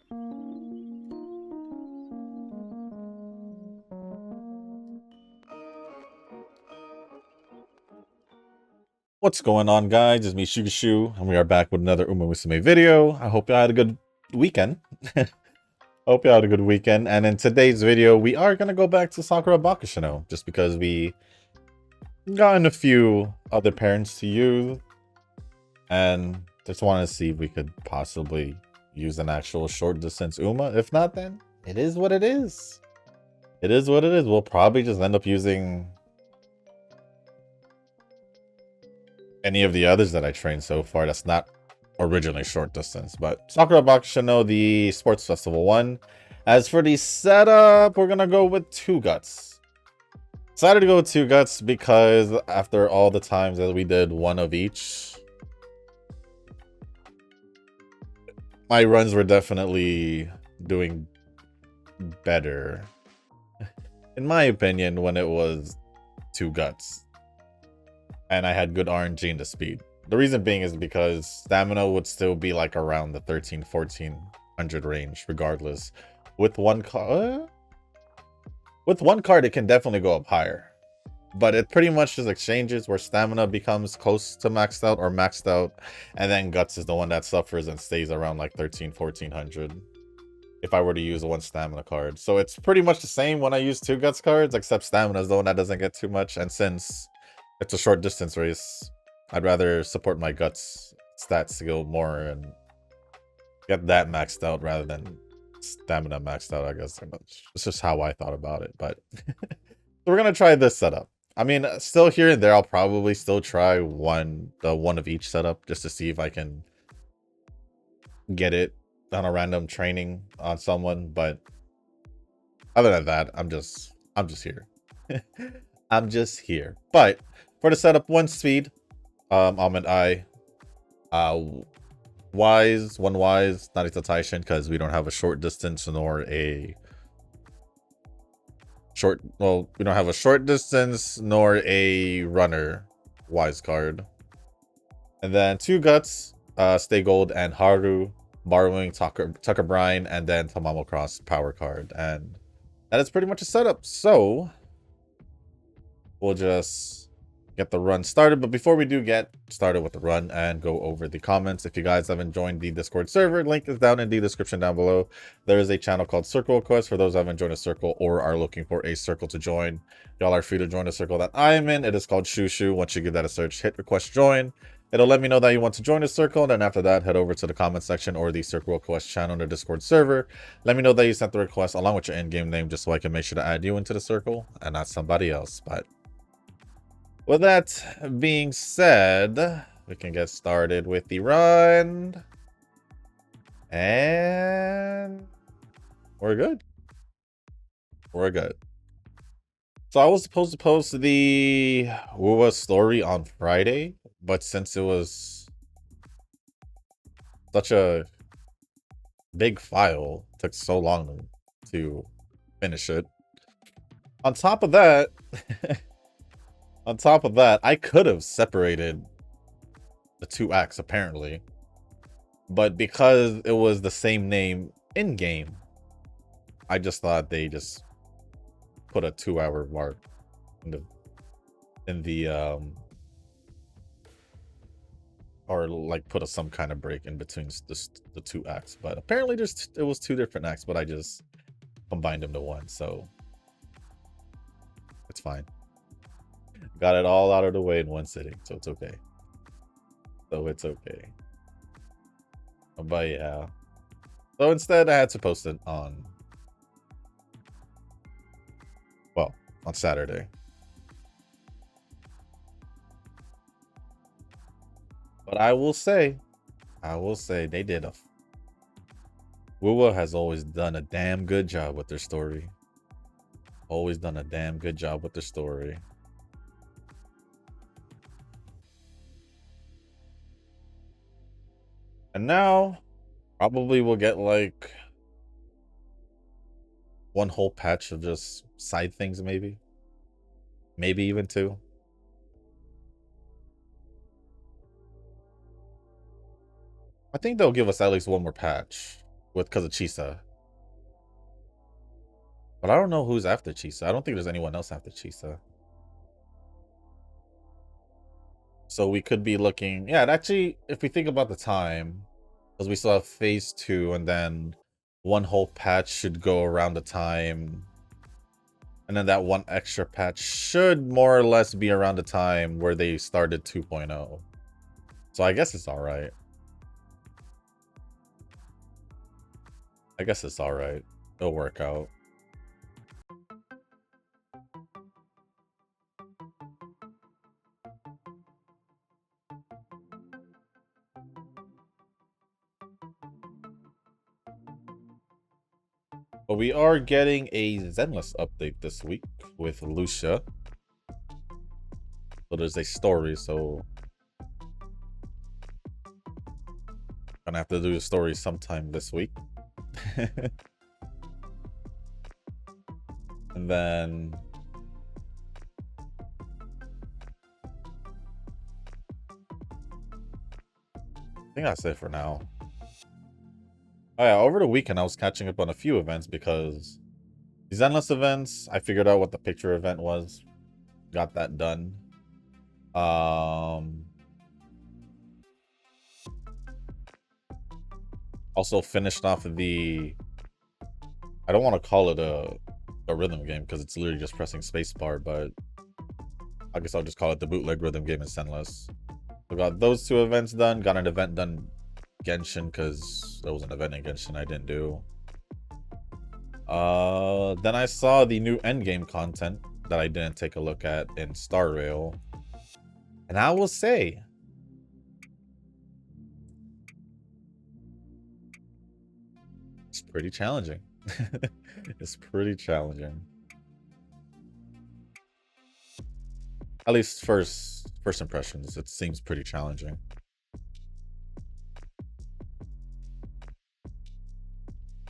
What's going on, guys? It's me, Shugashu, and we are back with another Musume video. I hope you had a good weekend. Hope you had a good weekend. And in today's video, we are going to go back to Sakura Bakushin O, just because we gotten a few other parents to use, and just wanted to see if we could possibly use an actual short distance Uma. If not, then it is what it is. It is what it is. We'll probably just end up using any of the others that I trained so far that's not originally short distance. But Sakura Bakushin O, the sports festival one. As for the setup, we're gonna go with 2 guts. Decided to go with 2 guts because after all the times that we did 1 of each, my runs were definitely doing better, in my opinion, when it was 2 guts and I had good RNG in the speed. The reason being is because stamina would still be like around the 1400 range regardless. With one card, it can definitely go up higher, but it pretty much just exchanges where stamina becomes close to maxed out or maxed out, and then guts is the one that suffers and stays around like 1400 if I were to use 1 stamina card. So it's pretty much the same when I use 2 guts cards, except stamina is the one that doesn't get too much. And since it's a short distance race, I'd rather support my guts stat skill more and get that maxed out rather than stamina maxed out, I guess. It's just how I thought about it. But so we're gonna try this setup. I mean, still here and there, I'll probably still try the one of each setup just to see if I can get it on a random training on someone. But other than that, I'm just here. I'm just here. But for the setup, 1 speed, Almond Eye, Wise, 1 Wise, Narita Taishin, because we don't have a short distance nor a we don't have a short distance nor a runner Wise card. And then 2 guts, Stay Gold and Haru, borrowing Tucker Brine, and then Tamamo Cross power card. And that is pretty much a setup. So we'll just get the run started. But before we do get started with the run and go over the comments, if you guys haven't joined the Discord server, link is down in the description down below. There is a channel called Circle Quest for those who haven't joined a circle or are looking for a circle to join. Y'all are free to join the circle that I am in. It is called Shushu. Once you give that a search, hit request join. It'll let me know that you want to join a circle, and then after that, head over to the comment section or the Circle Request channel in the Discord server. Let me know that you sent the request along with your in-game name, just so I can make sure to add you into the circle and not somebody else. But with that being said, we can get started with the run. And we're good. We're good. So I was supposed to post the Wuwa story on Friday, but since it was such a big file, it took so long to finish it. On top of that, I could have separated the 2 acts apparently, but because it was the same name in game, I just thought they just put a 2-hour mark in the or like put some kind of break in between the 2 acts. But apparently it was 2 different acts, but I just combined them to 1, so it's fine. Got it all out of the way in 1 sitting, so it's okay. But yeah, so instead I had to post it on Saturday. But I will say they did Wuwa has always done a damn good job with their story. Always done a damn good job with their story. And now, probably we'll get like 1 whole patch of just side things, maybe. Maybe even 2. I think they'll give us at least 1 more patch. because of Chisa. But I don't know who's after Chisa. I don't think there's anyone else after Chisa. So we could be looking... Yeah, actually, if we think about the time, because we still have phase 2, and then one whole patch should go around the time, and then that one extra patch should more or less be around the time where they started 2.0. So I guess it's alright. I guess it's alright. It'll work out. But we are getting a Zenless update this week with Lucia. So there's a story, so gonna have to do the story sometime this week. And then I think that's it for now. Oh yeah, over the weekend I was catching up on a few events because these endless events, I figured out what the picture event was. Got that done. Also finished off the... I don't want to call it a rhythm game because it's literally just pressing spacebar, but I guess I'll just call it the bootleg rhythm game in Senless. We got those 2 events done. Got an event done Genshin because there was an event in Genshin I didn't do. Then I saw the new endgame content that I didn't take a look at in Star Rail. And I will say, it's pretty challenging. It's pretty challenging. At least first impressions, it seems pretty challenging.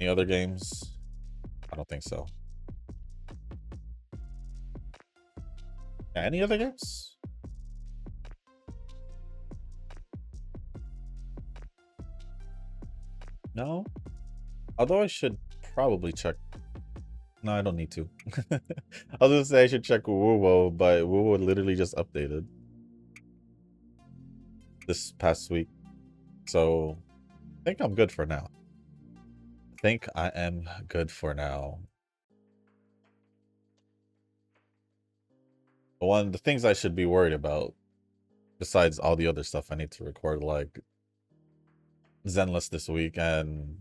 Any other games? I don't think so. Yeah, any other games? No? Although I should probably check. No, I don't need to. I was gonna say I should check Wuwo, but Wuwo literally just updated this past week. So I think I'm good for now. I think I am good for now. The things I should be worried about, besides all the other stuff I need to record, like Zenless this week and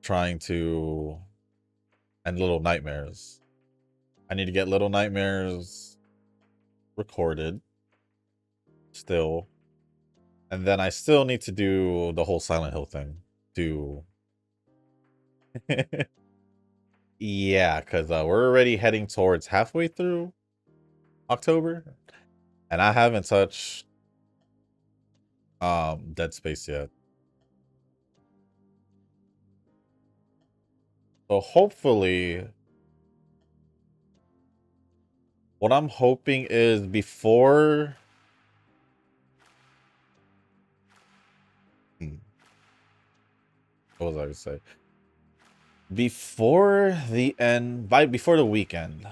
trying to end Little Nightmares. I need to get Little Nightmares recorded still. And then I still need to do the whole Silent Hill thing to... Yeah, because we're already heading towards halfway through October. And I haven't touched Dead Space yet. So hopefully... What I'm hoping is before... What was I going to say? Before the weekend,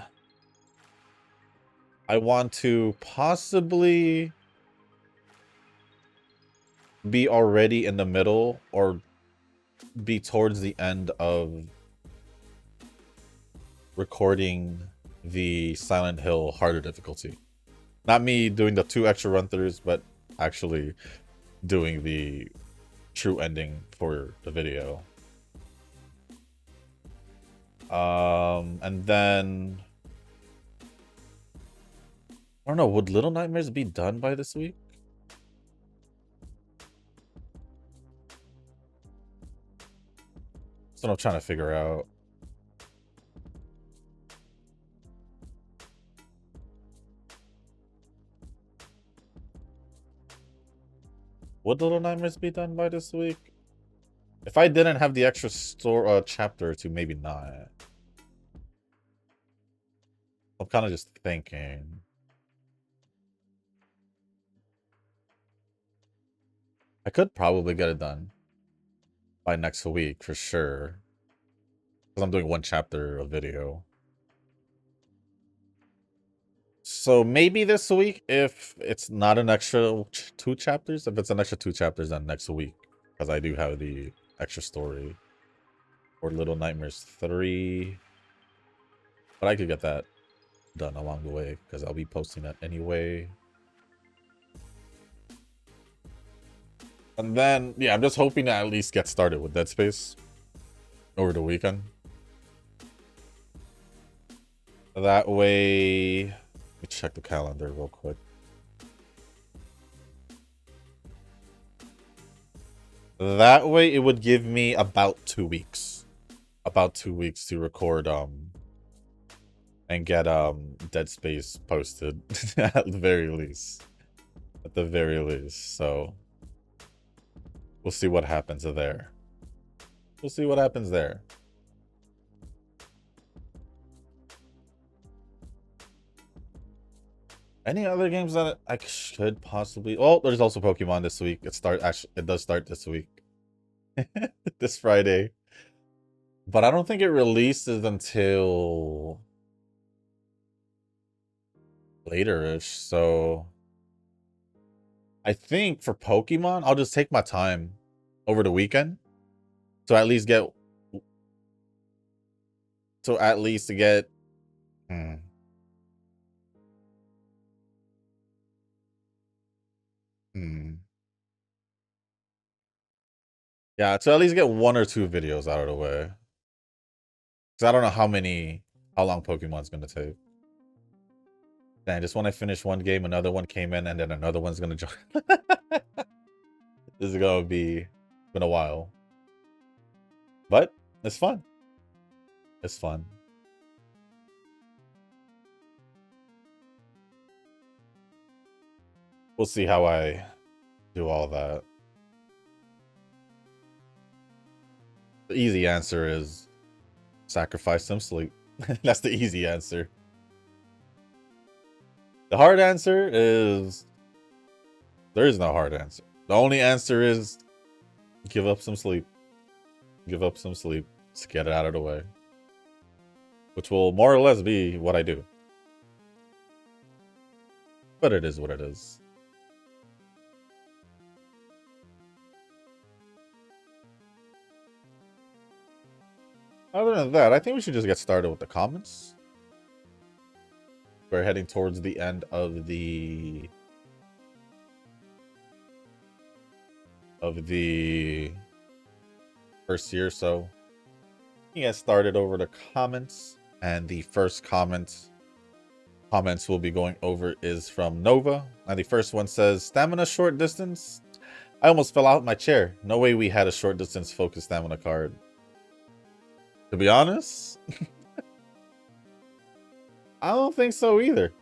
I want to possibly be already in the middle or be towards the end of recording the Silent Hill harder difficulty. Not me doing the 2 extra run-throughs, but actually doing the true ending for the video. And then I don't know, would Little Nightmares be done by this week? That's what I'm trying to figure out. Would Little Nightmares be done by this week? If I didn't have the extra chapter or 2, maybe not. I'm kind of just thinking. I could probably get it done by next week for sure. Because I'm doing one chapter of video. So maybe this week, if it's not an extra 2 chapters. If it's an extra 2 chapters, then next week. Because I do have the extra story. Or Little Nightmares 3. But I could get that done along the way. Because I'll be posting that anyway. And then, yeah, I'm just hoping to at least get started with Dead Space over the weekend. That way, let me check the calendar real quick. That way, it would give me about 2 weeks. About 2 weeks to record, and get, Dead Space posted at the very least. At the very least, so we'll see what happens there. We'll see what happens there. Any other games that I should possibly... Oh, there's also Pokemon this week. It does start this week. This Friday. But I don't think it releases until later-ish, so I think for Pokemon, I'll just take my time over the weekend. So at least get... Yeah, to at least get 1 or 2 videos out of the way. Because I don't know how long Pokemon's going to take. Man, just when I finish one game, another one came in, and then another one's going to join. This is going to be... been a while. But, it's fun. It's fun. We'll see how I do all that. The easy answer is sacrifice some sleep. That's the easy answer. The hard answer is... there is no hard answer. The only answer is give up some sleep. Give up some sleep. Just get it out of the way. Which will more or less be what I do. But it is what it is. Other than that, I think we should just get started with the comments. We're heading towards the end of the first year, so we get started over the comments. And the first comments we'll be going over is from Nova. And the first one says, stamina short distance? I almost fell out my chair. No way we had a short distance focus stamina card. To be honest, I don't think so either.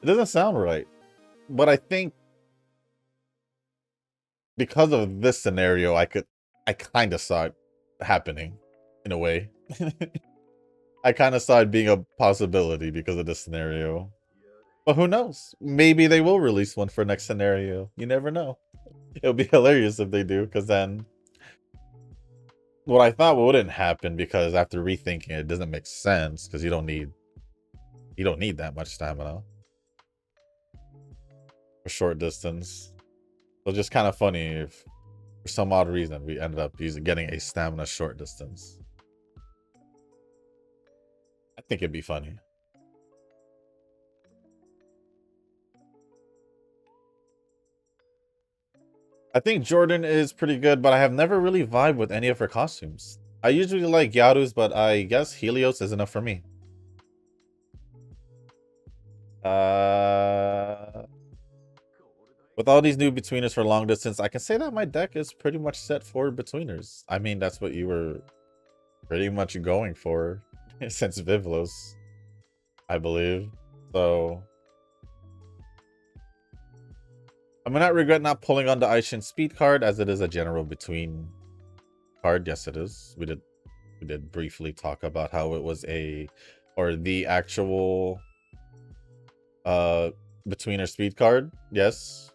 It doesn't sound right. But I think because of this scenario, I kind of saw it happening in a way. I kind of saw it being a possibility because of this scenario. But who knows? Maybe they will release one for next scenario. You never know. It'll be hilarious if they do, because then what I thought wouldn't happen, because after rethinking it doesn't make sense, because you don't need that much stamina for short distance. So it's just kind of funny if for some odd reason we ended up getting a stamina short distance. I think it'd be funny. I think Jordan is pretty good, but I have never really vibed with any of her costumes. I usually like Yaru's, but I guess Helios is enough for me. With all these new betweeners for long distance, I can say that my deck is pretty much set for betweeners. I mean, that's what you were pretty much going for since Vivlos, I believe. So I may not regret not pulling on the Aishin speed card, as it is a general between card. Yes, it is. We did briefly talk about how it was the actual betweener speed card. Yes.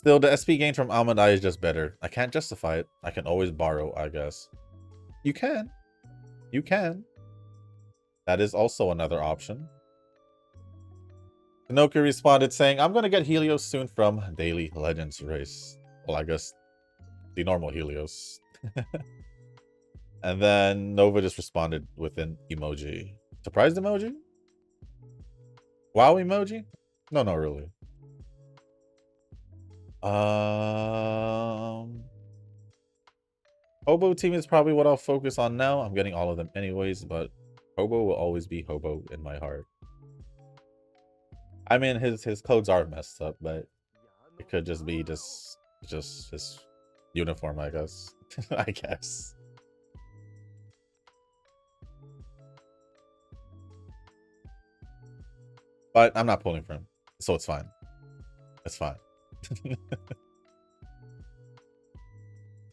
Still, the SP gain from Almond Eye is just better. I can't justify it. I can always borrow, I guess. You can. You can. That is also another option. Tanoki responded saying, I'm going to get Helios soon from Daily Legends race. Well, I guess the normal Helios. And then Nova just responded with an emoji. Surprised emoji? Wow emoji? No, not really. Hobo team is probably what I'll focus on now. I'm getting all of them anyways, but Hobo will always be Hobo in my heart. I mean, his codes are messed up, but it could just be just his uniform, I guess. I guess. But I'm not pulling for him, so it's fine. It's fine.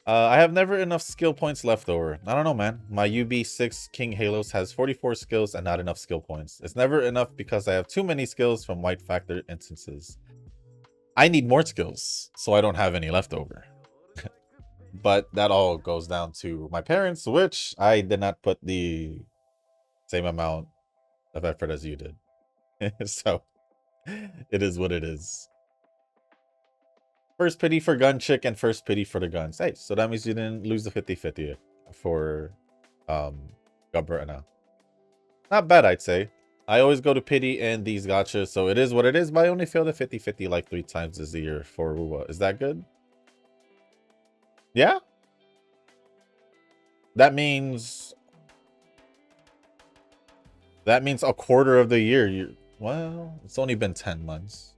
I have never enough skill points left over. I don't know, man. My UB6 King Halos has 44 skills and not enough skill points. It's never enough because I have too many skills from white factor instances. I need more skills, so I don't have any left over. But that all goes down to my parents, which I did not put the same amount of effort as you did. So it is what it is. First pity for gun chick and first pity for the guns. Hey, so that means you didn't lose the 50-50 for Gabrana. Not bad, I'd say. I always go to pity in these gachas, so it is what it is, but I only failed the 50-50 like 3 times this year for Wuwa. Is that good? Yeah? That means a quarter of the year. Well, it's only been 10 months.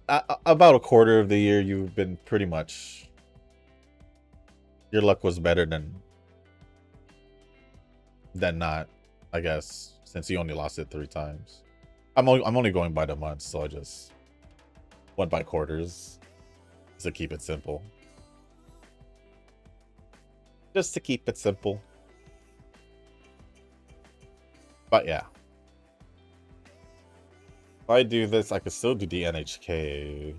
About a quarter of the year, you've been pretty much... Your luck was better than not, I guess, since you only lost it 3 times. I'm only going by the months, so I just went by quarters to keep it simple. Just to keep it simple. But yeah. If I do this, I could still do the NHK.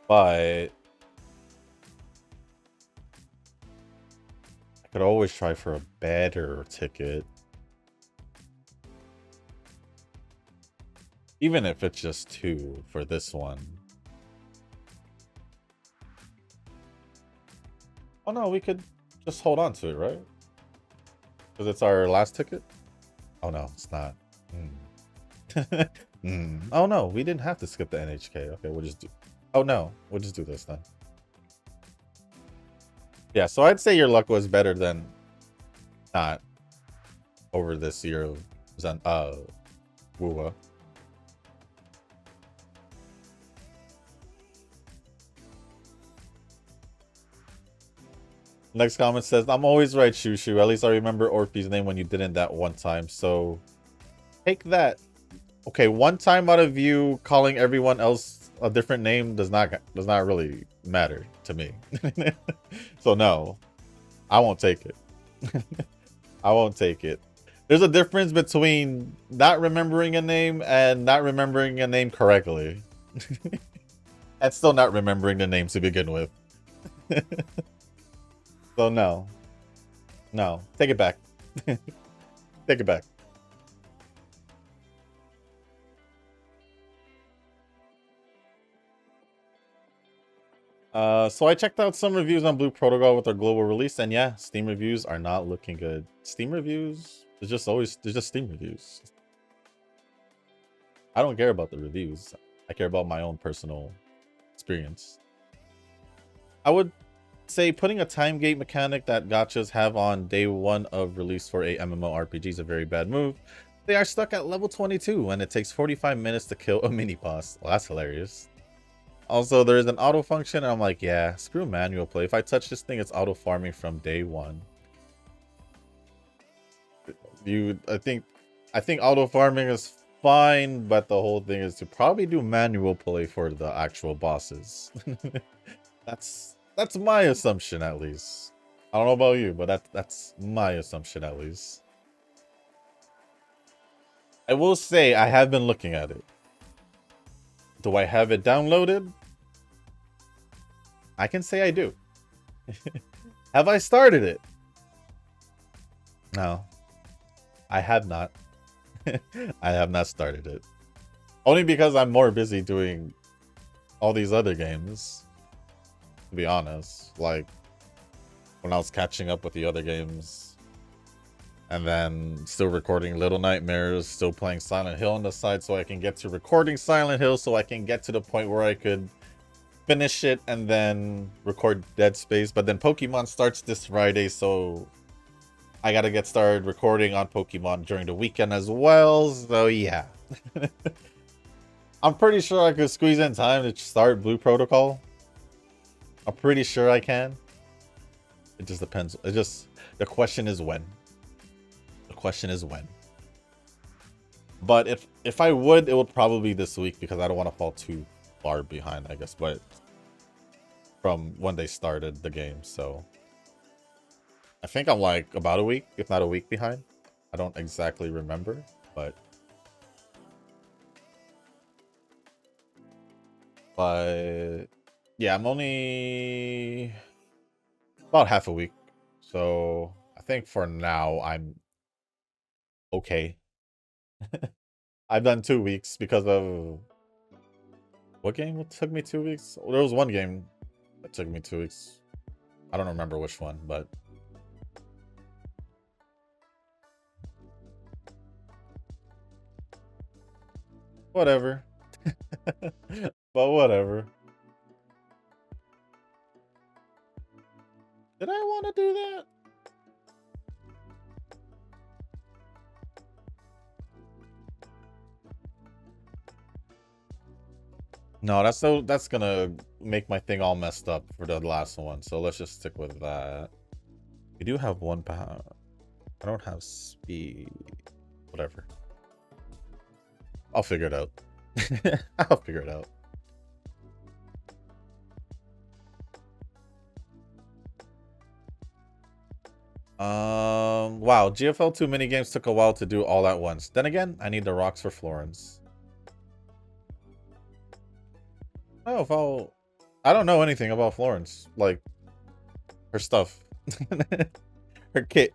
But I could always try for a better ticket. Even if it's just 2 for this one. Oh no, we could just hold on to it, right? Because it's our last ticket? Oh no, it's not. Oh no, we didn't have to skip the NHK. Okay, we'll just do... Oh no, we'll just do this then. Yeah, so I'd say your luck was better than not over this year of Wuwa. Next comment says, I'm always right, Shushu. At least I remember Orphe's name when you didn't that one time. So take that. Okay, one time out of you calling everyone else a different name does not really matter to me. So no, I won't take it. I won't take it. There's a difference between not remembering a name and not remembering a name correctly. And still not remembering the name to begin with. So no. No. Take it back. Take it back. So I checked out some reviews on Blue Protocol with their global release, and yeah, Steam reviews are not looking good. Steam reviews? There's just Steam reviews. I don't care about the reviews. I care about my own personal experience. I would say putting a time gate mechanic that gachas have on day 1 of release for a MMORPG is a very bad move. They are stuck at level 22 and it takes 45 minutes to kill a mini boss. Well, that's hilarious. Also, there is an auto function, and I'm like, yeah, screw manual play. If I touch this thing, it's auto farming from day 1. I think auto farming is fine, but the whole thing is to probably do manual play for the actual bosses. That's my assumption, at least. I don't know about you, but that's my assumption, at least. I will say I have been looking at it. Do I have it downloaded? I can say I do. Have I started it? No. I have not. I have not started it. Only because I'm more busy doing all these other games. To be honest. Like, when I was catching up with the other games. And then still recording Little Nightmares, still playing Silent Hill on the side so I can get to recording Silent Hill so I can get to the point where I could finish it and then record Dead Space. But then Pokemon starts this Friday, so I gotta get started recording on Pokemon during the weekend as well. So yeah. I'm pretty sure I could squeeze in time to start Blue Protocol. I'm pretty sure I can. It just depends. The question is when. The question is when. But if I would, it would probably be this week because I don't want to fall too far behind, I guess. But from when they started the game, so I think I'm like about a week, if not a week behind. I don't exactly remember, but yeah, I'm only about half a week. So I think for now I'm okay. I've done 2 weeks because of what game took me 2 weeks? Well, there was one game that took me 2 weeks. I don't remember which one, but whatever. But whatever. Did I want to do that? No, that's gonna make my thing all messed up for the last one. So let's just stick with that. We do have 1 power. I don't have speed. Whatever. I'll figure it out. I'll figure it out. Wow, GFL 2 minigames took a while to do all at once. Then again, I need the rocks for Florence. Oh, I don't know anything about Florence. Like, her stuff. Her kit.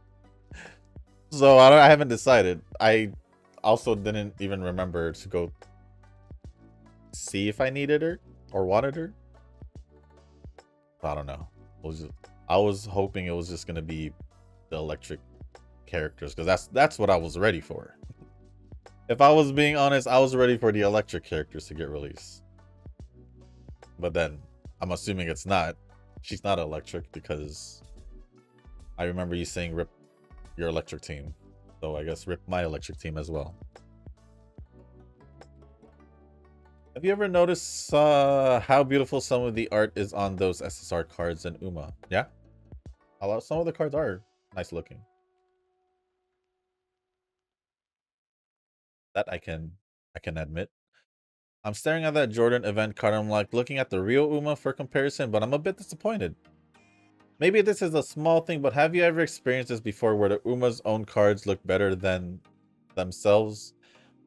So, I haven't decided. I also didn't even remember to go see if I needed her or wanted her. I don't know. I was hoping it was just gonna be the electric characters because that's what I was ready for. If I was being honest, I was ready for the electric characters to get released. But then I'm assuming it's not. She's not electric because I remember you saying rip your electric team. So I guess rip my electric team as well. Have you ever noticed how beautiful some of the art is on those SSR cards in Uma? Yeah? Some of the cards are nice looking. That I can admit. I'm staring at that Jordan event card. I'm like looking at the real Uma for comparison, but I'm a bit disappointed. Maybe this is a small thing, but have you ever experienced this before where the Uma's own cards look better than themselves?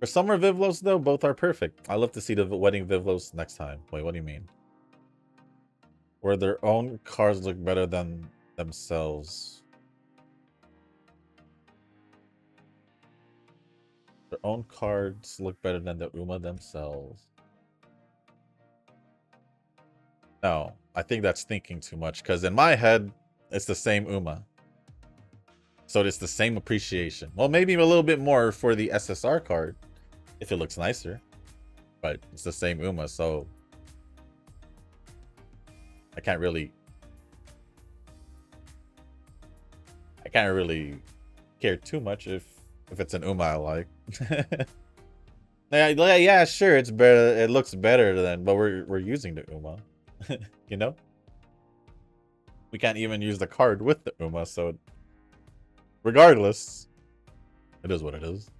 For Summer Vivlos, though, both are perfect. I love to see the Wedding Vivlos next time. Wait, what do you mean? Where their own cards look better than themselves. Their own cards look better than the Uma themselves. No, I think that's thinking too much, because in my head, it's the same Uma. So it's the same appreciation. Well, maybe a little bit more for the SSR card, if it looks nicer. But it's the same Uma, so I can't really care too much if it's an Uma I like. Yeah, sure, it's better. It looks better than, but we're using the Uma. You know, we can't even use the card with the Uma, so regardless, it is what it is.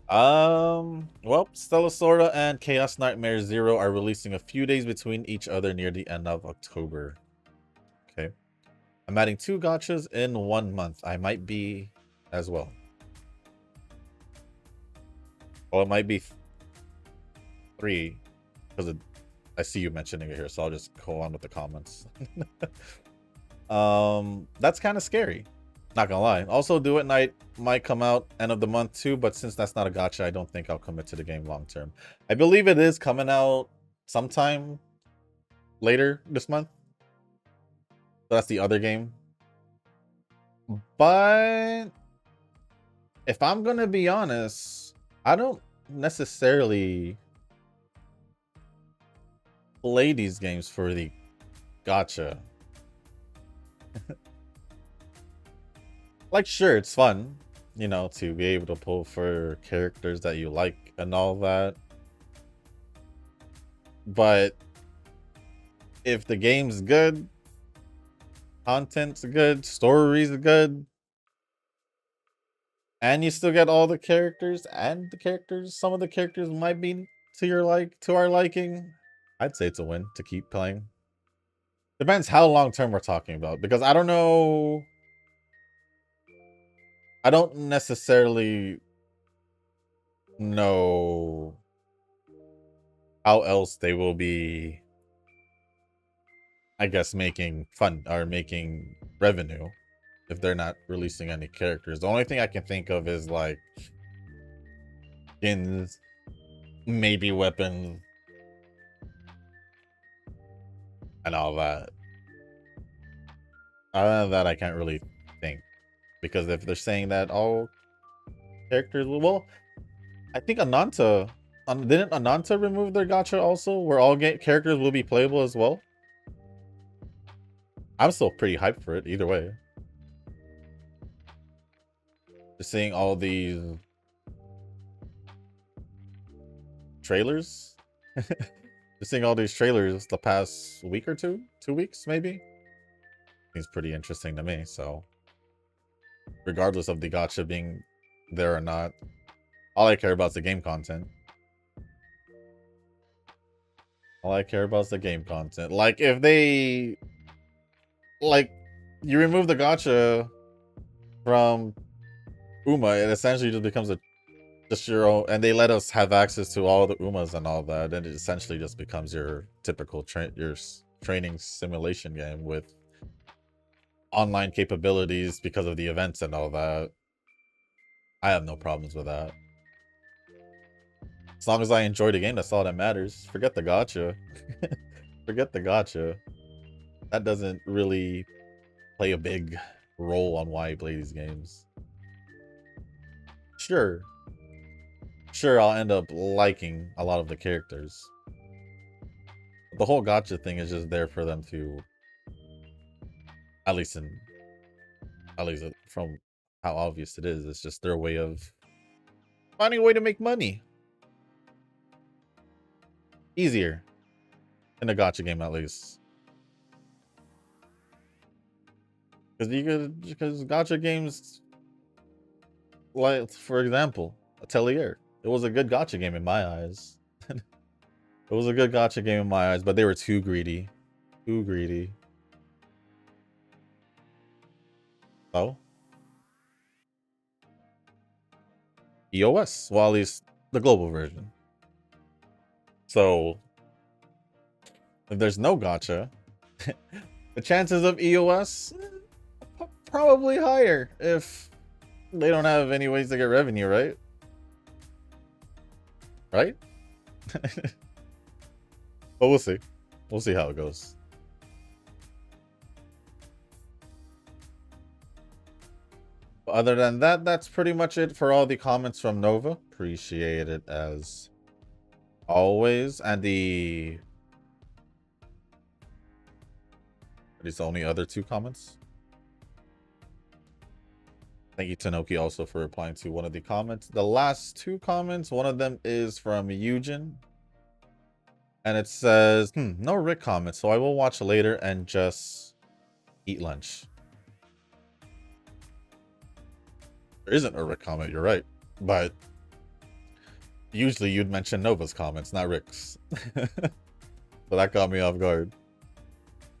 Well, Stella Sorta and Chaos Nightmare 0 are releasing a few days between each other near the end of October. Okay. I'm adding 2 gachas in 1 month. I might be as well. Well, it might be 3 because I see you mentioning it here, so I'll just go on with the comments. That's kind of scary. Not gonna lie. Also, Do It Night might come out end of the month too, but since that's not a gacha, I don't think I'll commit to the game long term. I believe it is coming out sometime later this month. So that's the other game. But if I'm gonna be honest, I don't necessarily play these games for the gacha. Like, sure, it's fun, you know, to be able to pull for characters that you like and all that. But if the game's good, content's good, story's good, and you still get all the characters, and some of the characters might be to our liking, I'd say it's a win to keep playing. Depends how long term we're talking about, because I don't know. I don't necessarily know how else they will be, I guess, making fun or making revenue if they're not releasing any characters. The only thing I can think of is like skins, maybe weapons, and all that. Other than that, I can't really think, because if they're saying that all characters will, well, I think Ananta, didn't Ananta remove their gacha also, where all characters will be playable as well? I'm still pretty hyped for it either way. Just seeing all these trailers. Just seeing all these trailers the past week or 2 weeks maybe. Seems pretty interesting to me, so regardless of the gacha being there or not, all I care about is the game content. All I care about is the game content. Like, if they, like, you remove the gacha from Uma, it essentially just becomes just your own, and they let us have access to all the Umas and all that, and it essentially just becomes your typical training simulation game with online capabilities because of the events and all that. I have no problems with that. As long as I enjoy the game, that's all that matters. Forget the gacha. Forget the gacha. That doesn't really play a big role on why I play these games. Sure, I'll end up liking a lot of the characters. The whole gacha thing is just there for them to, at least from how obvious it is, it's just their way of finding a way to make money. Easier in a gacha game, at least. Because gacha games, like, for example, Atelier. It was a good gacha game in my eyes. It was a good gacha game in my eyes, but they were too greedy. Too greedy. Oh? EOS. Well, at least the global version. So, if there's no gacha, the chances of EOS probably higher if they don't have any ways to get revenue, right? Right? But we'll see. We'll see how it goes. Other than that, that's pretty much it for all the comments from Nova. Appreciate it as always. And these the only other 2 comments. Thank you, Tanoki, also for replying to one of the comments. The last 2 comments, one of them is from Eugen. And it says, no Rick comment, so I will watch later and just eat lunch. There isn't a Rick comment, you're right. But usually you'd mention Nova's comments, not Rick's. So that got me off guard.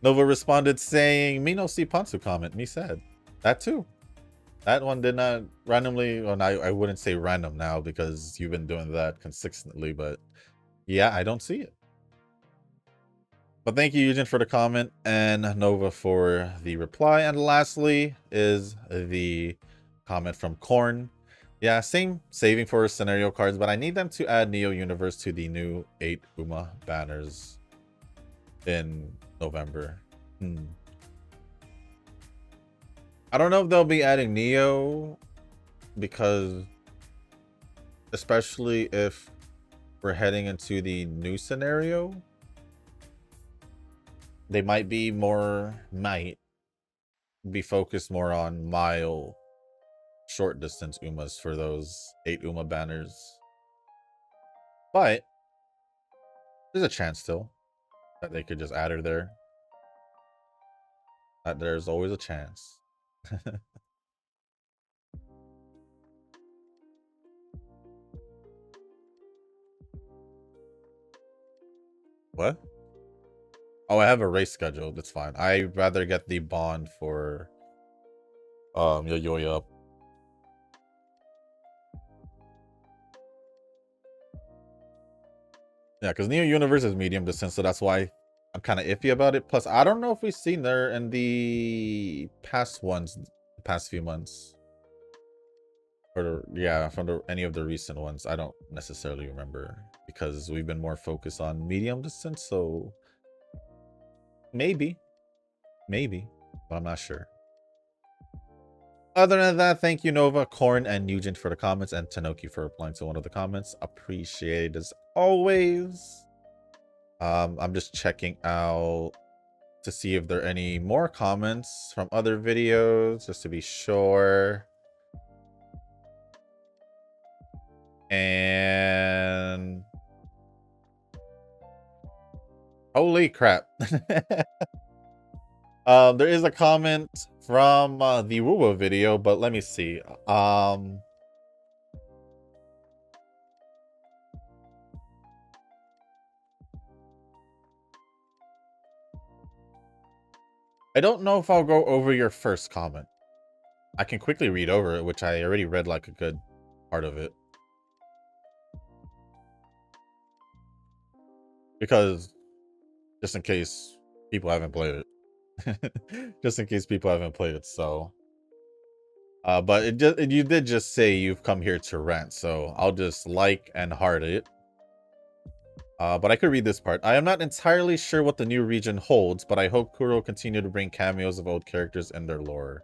Nova responded saying, me no see Pantsu comment, me sad. That too. That one did not randomly, well, I wouldn't say random now because you've been doing that consistently, but yeah, I don't see it. But thank you, Eugen, for the comment, and Nova for the reply. And lastly is the comment from Korn. Yeah, same saving for scenario cards, but I need them to add Neo Universe to the new 8 UMA banners in November. I don't know if they'll be adding Neo, because especially if we're heading into the new scenario, they might be focused more on mile short distance UMAs for those 8 UMA banners. But there's a chance still that they could just add her there. That there's always a chance. What? Oh, I have a race scheduled. That's fine. I'd rather get the bond for Yo-Yo up. Yeah, because Neo Universe is medium distance, so that's why I'm kind of iffy about it. Plus, I don't know if we've seen her in the past ones, the past few months. Or yeah, from any of the recent ones. I don't necessarily remember because we've been more focused on medium distance, so maybe, but I'm not sure. Other than that, thank you, Nova, Korn, and Nugent for the comments, and Tanoki for replying to one of the comments. Appreciate it as always. I'm just checking out to see if there are any more comments from other videos, just to be sure. And holy crap. There is a comment from the Wuwa video, but let me see. I don't know if I'll go over your first comment. I can quickly read over it, which I already read like a good part of it. Because just in case people haven't played it. Just in case people haven't played it, so but you did just say you've come here to rant, so I'll just like and heart it. But I could read this part. I am not entirely sure what the new region holds, but I hope Kuro will continue to bring cameos of old characters in their lore.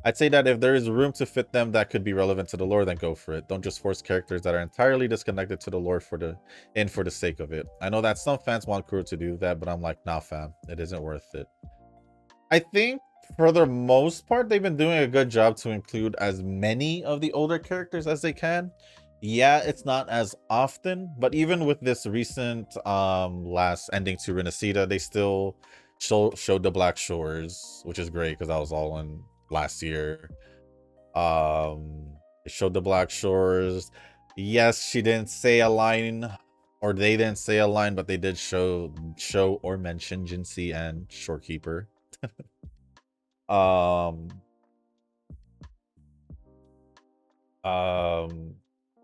I'd say that if there is room to fit them that could be relevant to the lore, then go for it. Don't just force characters that are entirely disconnected to the lore for the sake of it. I know that some fans want Kuro to do that, but I'm like, nah, fam, it isn't worth it. I think for the most part, they've been doing a good job to include as many of the older characters as they can. Yeah, it's not as often, but even with this recent last ending to Renacida, they still showed the Black Shores, which is great because that was all in last year. They showed the Black Shores. Yes, she didn't say a line, or they didn't say a line, but they did show or mention Jinsei and Shorekeeper.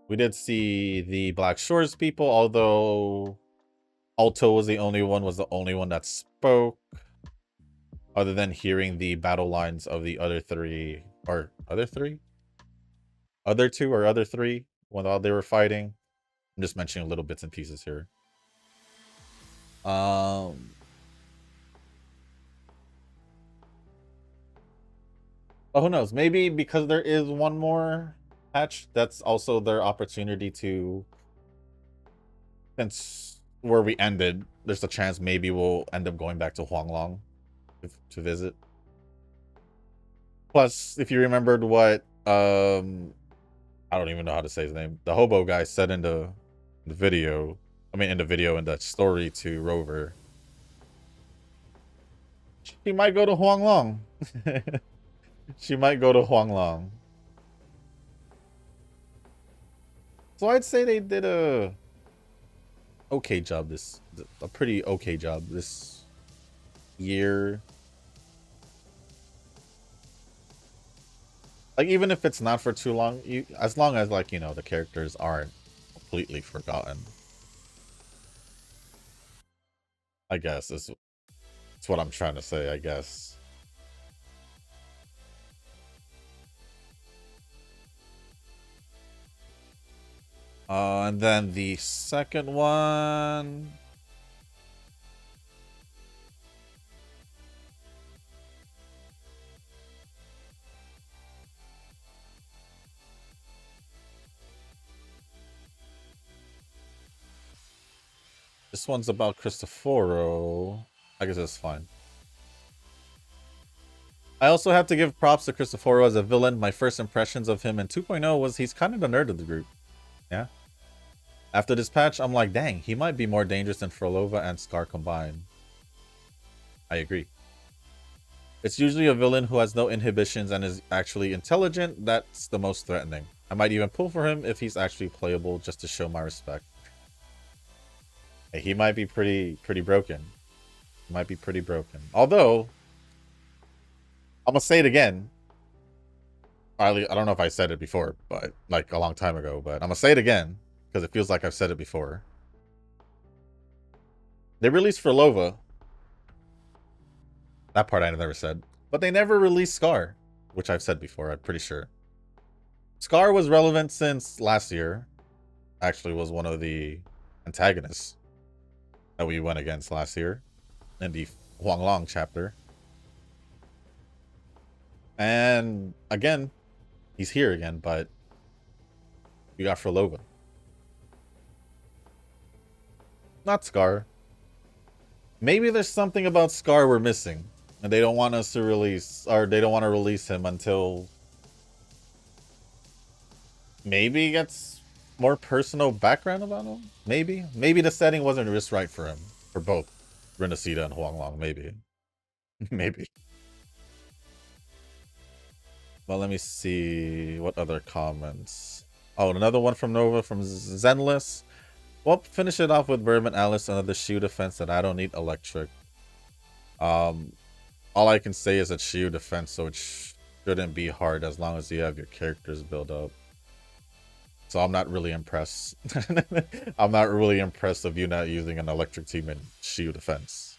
We did see the Black Shores people, although Alto was the only one that spoke, other than hearing the battle lines of the other three while they were fighting. I'm just mentioning little bits and pieces here. But who knows? Maybe because there is one more patch, that's also their opportunity to, since where we ended, there's a chance maybe we'll end up going back to Huanglong to visit. Plus, if you remembered what I don't even know how to say his name, the hobo guy said in the video, in the story to Rover, she might go to Huanglong. She might go to Huanglong. So I'd say they did a pretty okay job this year. Like, even if it's not for too long, as long as, like, you know, the characters aren't completely forgotten. I guess is what I'm trying to say, I guess. And then the second one. This one's about Cristoforo. I guess it's fine. I also have to give props to Cristoforo as a villain. My first impressions of him in 2.0 was he's kind of the nerd of the group. Yeah. After this patch, I'm like, dang, he might be more dangerous than Frolova and Scar combined. I agree. It's usually a villain who has no inhibitions and is actually intelligent that's the most threatening. I might even pull for him if he's actually playable just to show my respect. Hey, he might be pretty broken. He might be pretty broken. Although, I'm gonna say it again. I don't know if I said it before, but like a long time ago, but I'm gonna say it again because it feels like I've said it before. They released Frolova. That part I never said. But they never released Scar, which I've said before, I'm pretty sure. Scar was relevant since last year. Actually was one of the antagonists that we went against last year in the Huang Long chapter. And again, he's here again, but we got Frolova. Not Scar. Maybe there's something about Scar we're missing. And they don't want us to release, or they don't want to release him until maybe he gets more personal background about him. Maybe the setting wasn't just right for him, for both Renacida and Huang Long. Maybe. Maybe. Well, let me see what other comments. Oh, another one from Nova from Zenless. Well, finish it off with Vermin Alice, another shield defense that I don't need electric. All I can say is it's shield defense, so it shouldn't be hard as long as you have your characters build up. So I'm not really impressed. I'm not really impressed of you not using an electric team in shield defense.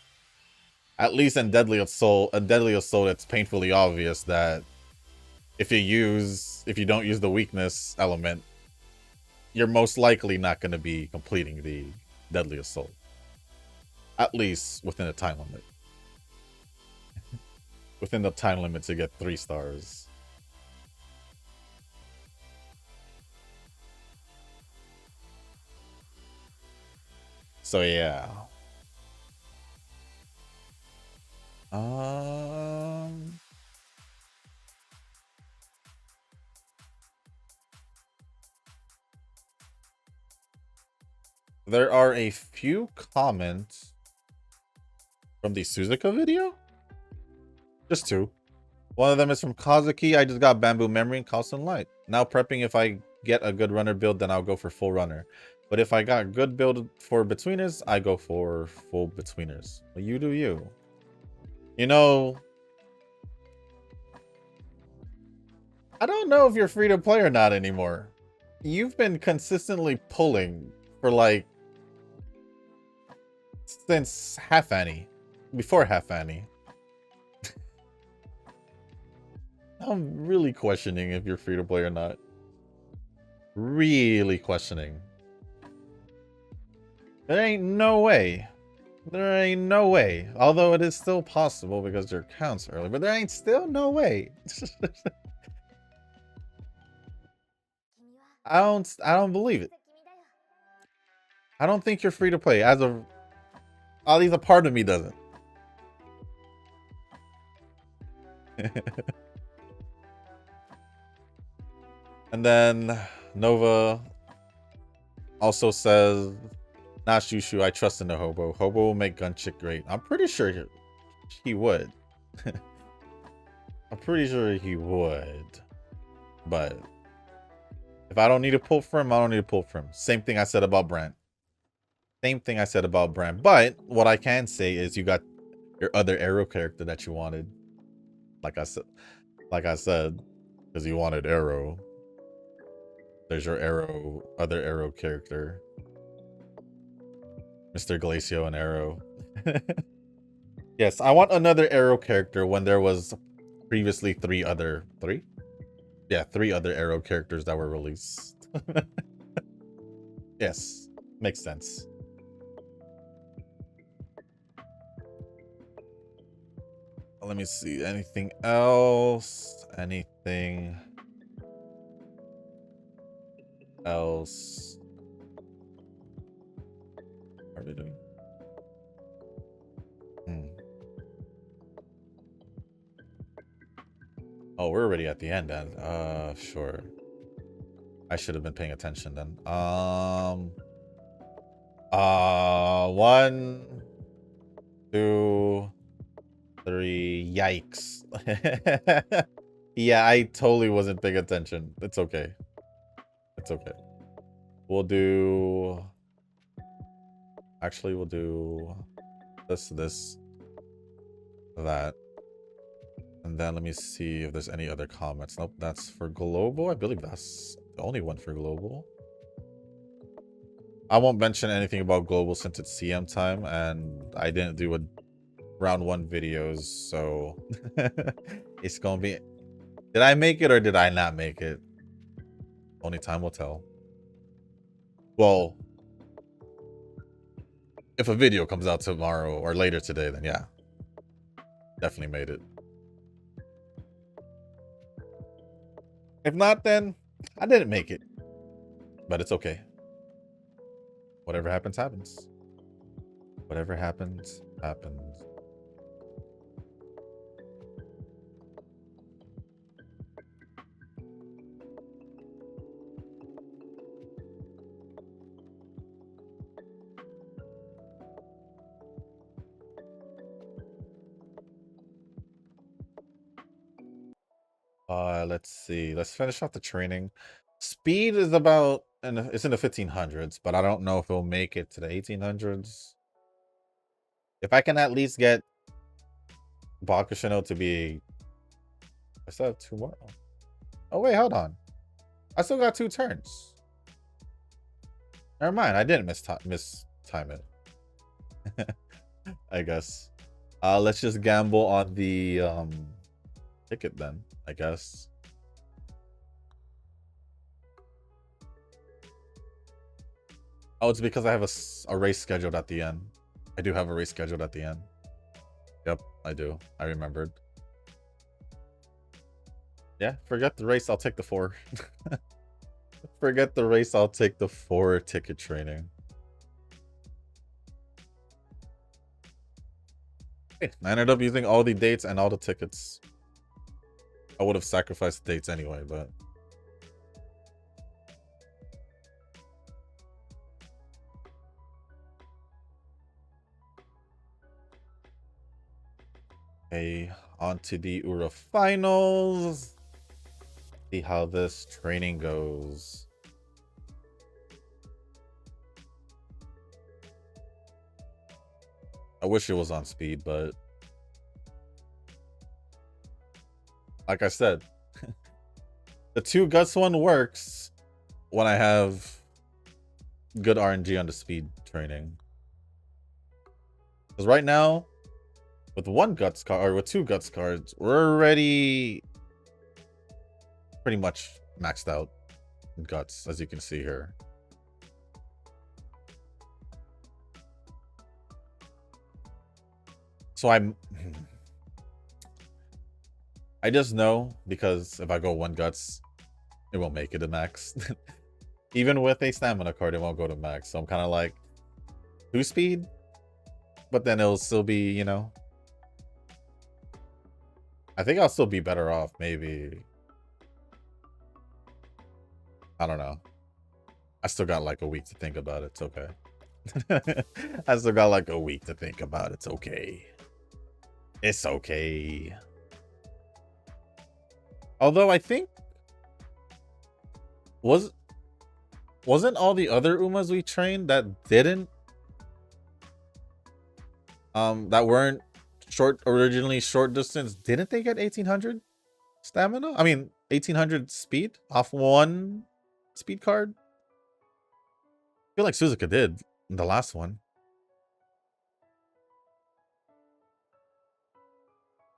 At least in Deadly Assault, it's painfully obvious that if you don't use the weakness element, you're most likely not going to be completing the Deadly Assault. At least within a time limit. Within the time limit to get 3 stars. So yeah. There are a few comments from the Suzuka video. Just 2. One of them is from Kazuki. I just got Bamboo Memory and Constant Light. Now prepping, if I get a good runner build, then I'll go for full runner. But if I got good build for betweeners, I go for full betweeners. Well, you do you. You know, I don't know if you're free to play or not anymore. You've been consistently pulling for like since Half Annie. Before Half Annie. I'm really questioning if you're free to play or not. Really questioning. There ain't no way. There ain't no way. Although it is still possible because your count's early, but there ain't still no way. I don't believe it. I don't think you're free to play. At least a part of me doesn't. And then Nova also says, "Not Shushu, I trust in the Hobo. Hobo will make Gunchick great." I'm pretty sure he would. I'm pretty sure he would. But if I don't need to pull for him, I don't need to pull for him. Same thing I said about Brent. Same thing I said about Brent. But what I can say is you got your other arrow character that you wanted. Like I said. Because you wanted Arrow. There's your Arrow, other Arrow character. Mr. Glacio and Arrow. Yes, I want another Arrow character when there was previously three other Arrow characters that were released. Yes, makes sense. Let me see. Anything else? Anything else? What are we doing? Oh, we're already at the end then. Sure. I should have been paying attention then. 1, 2, 3. Yikes. Yeah, I totally wasn't paying attention. It's okay. It's okay. We'll do... Actually, we'll do this, that. And then let me see if there's any other comments. Nope, that's for global. I believe that's the only one for global. I won't mention anything about global since it's CM time and I didn't do a round 1 videos, so it's gonna be... Did I make it or did I not make it? Only time will tell. Well, if a video comes out tomorrow or later today, then yeah. Definitely made it. If not, then I didn't make it. But it's okay. Whatever happens, happens. Whatever happens, happens. Let's see. Let's finish off the training. Speed is about, and it's in the 1500s, but I don't know if it'll make it to the 1800s. If I can at least get Bakushin O to be... I still have 2 more. Oh, wait, hold on. I still got 2 turns. Never mind. I didn't mistime it. I guess. Let's just gamble on the ticket then, I guess. Oh, it's because I have a race scheduled at the end. I do have a race scheduled at the end. Yep, I do. I remembered. Yeah, forget the race. I'll take the 4. Forget the race. I'll take the 4 ticket training. Hey, I ended up using all the dates and all the tickets. I would have sacrificed dates anyway, but... Okay, on to the Ura finals. See how this training goes. I wish it was on speed, but like I said, the 2 guts one works when I have good RNG on the speed training. Because right now, with 1 guts card or with 2 guts cards, we're already pretty much maxed out in guts, as you can see here. So I just know, because if I go 1 guts, it won't make it to max. Even with a stamina card, it won't go to max. So I'm kind of like 2 speed, but then it'll still be, you know, I think I'll still be better off, maybe. I don't know. I still got like a week to think about it. It's okay. I still got like a week to think about it. It's okay. It's okay. Although I think... Wasn't all the other Umas we trained that didn't... that weren't originally short distance, didn't they get 1800 stamina? I mean, 1800 speed off one speed card. I feel like Suzuka did in the last one.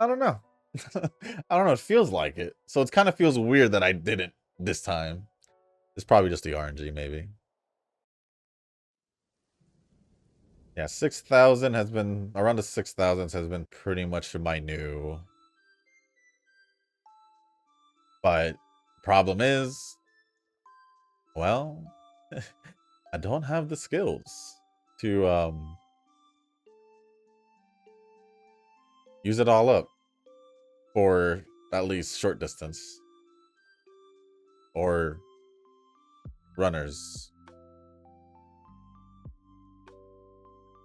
I don't know. I don't know. It feels like it. So it kind of feels weird that I didn't this time. It's probably just the RNG, maybe. Yeah, 6,000 has been, around the 6,000s has been pretty much my new. But problem is, well, I don't have the skills to use it all up for at least short distance or runners.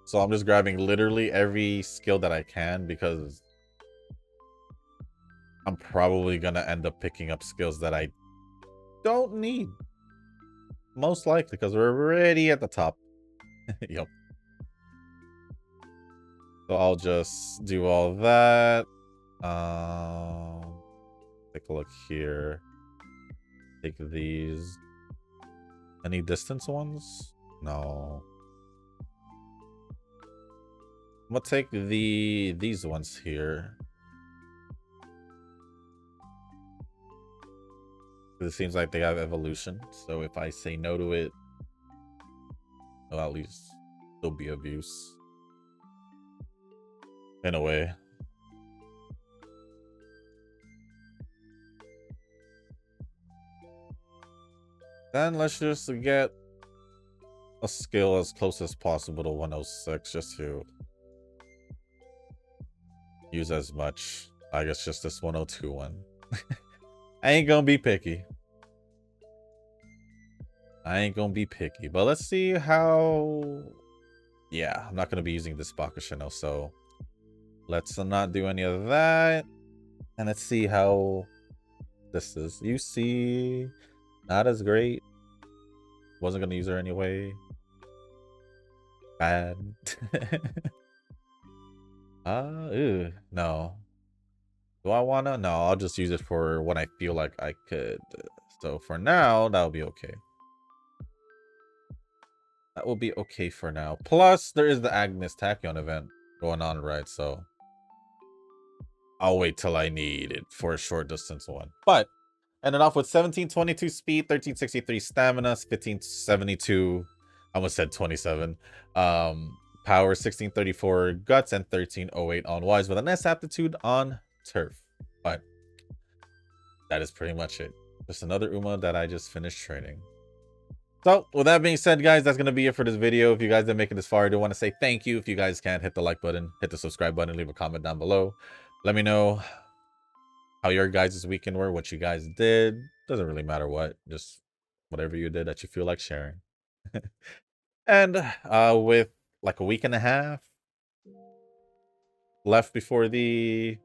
So I'm just grabbing literally every skill that I can because I'm probably gonna end up picking up skills that I don't need. Most likely because we're already at the top. Yep. So I'll just do all that. Take a look here. Take these. Any distance ones? No. I'm gonna take these ones here. It seems like they have evolution. So if I say no to it, well, at least there'll be abuse. In a way. Then let's just get a skill as close as possible to 106 just to use as much. I guess just this 102 one. I ain't gonna be picky. But let's see how. Yeah, I'm not gonna be using this Bakushin O, so let's not do any of that. And let's see how this is. You see, not as great. Wasn't gonna use her anyway. Bad. No. Do I wanna? No, I'll just use it for when I feel like I could. So for now, that'll be okay. That will be okay for now. Plus, there is the Agnes Tachyon event going on, right? So I'll wait till I need it for a short distance one. But ended off with 1722 speed, 1363 stamina, 1572. I almost said 27. Power 1634 guts and 1308 on wise with an S aptitude on turf. But that is pretty much it. Just another Uma that I just finished training. So with that being said, guys, that's gonna be it for this video. If you guys didn't make it this far, I do want to say thank you. If you guys can, hit the like button, hit the subscribe button, leave a comment down below. Let me know how your guys' weekend were, what you guys did. Doesn't really matter what, just whatever you did that you feel like sharing. And with like a week and a half left before the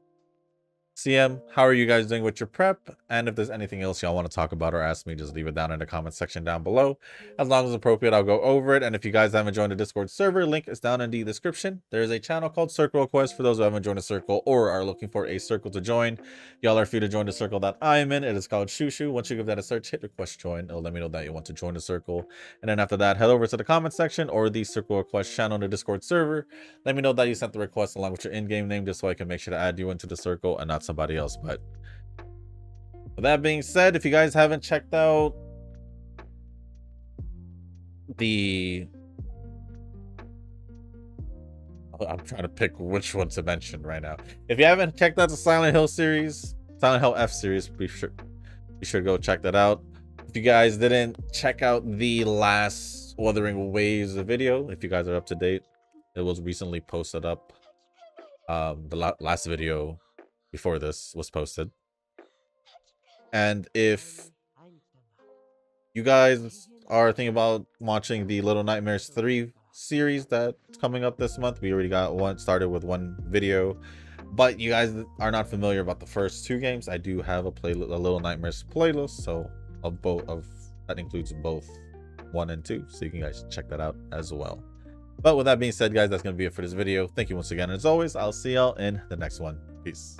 CM, how are you guys doing with your prep? And if there's anything else y'all want to talk about or ask me, just leave it down in the comment section down below. As long as appropriate, I'll go over it. And if you guys haven't joined the Discord server, link is down in the description. There's a channel called Circle Request for those who haven't joined a circle or are looking for a circle to join. Y'all are free to join the circle that I'm in. It is called Shushu. Once you give that a search, hit request join. It'll let me know that you want to join the circle. And then after that, head over to the comment section or the Circle Request channel in the Discord server. Let me know that you sent the request along with your in-game name just so I can make sure to add you into the circle and not somebody else. But with that being said, if you guys haven't checked out the... I'm trying to pick which one to mention right now. If you haven't checked out the Silent Hill series, Silent Hill F series, be sure to go check that out. If you guys didn't check out the last Wuthering Waves video, if you guys are up to date, it was recently posted up. The last video before this was posted. And if you guys are thinking about watching the Little Nightmares 3 series that's coming up this month, we already got one started with one video. But you guys are not familiar about the first two games, I do have a Little Nightmares playlist, so that includes both 1 and 2, so you can guys check that out as well. But with that being said, guys, that's gonna be it for this video. Thank you once again, and as always, I'll see y'all in the next one. Peace.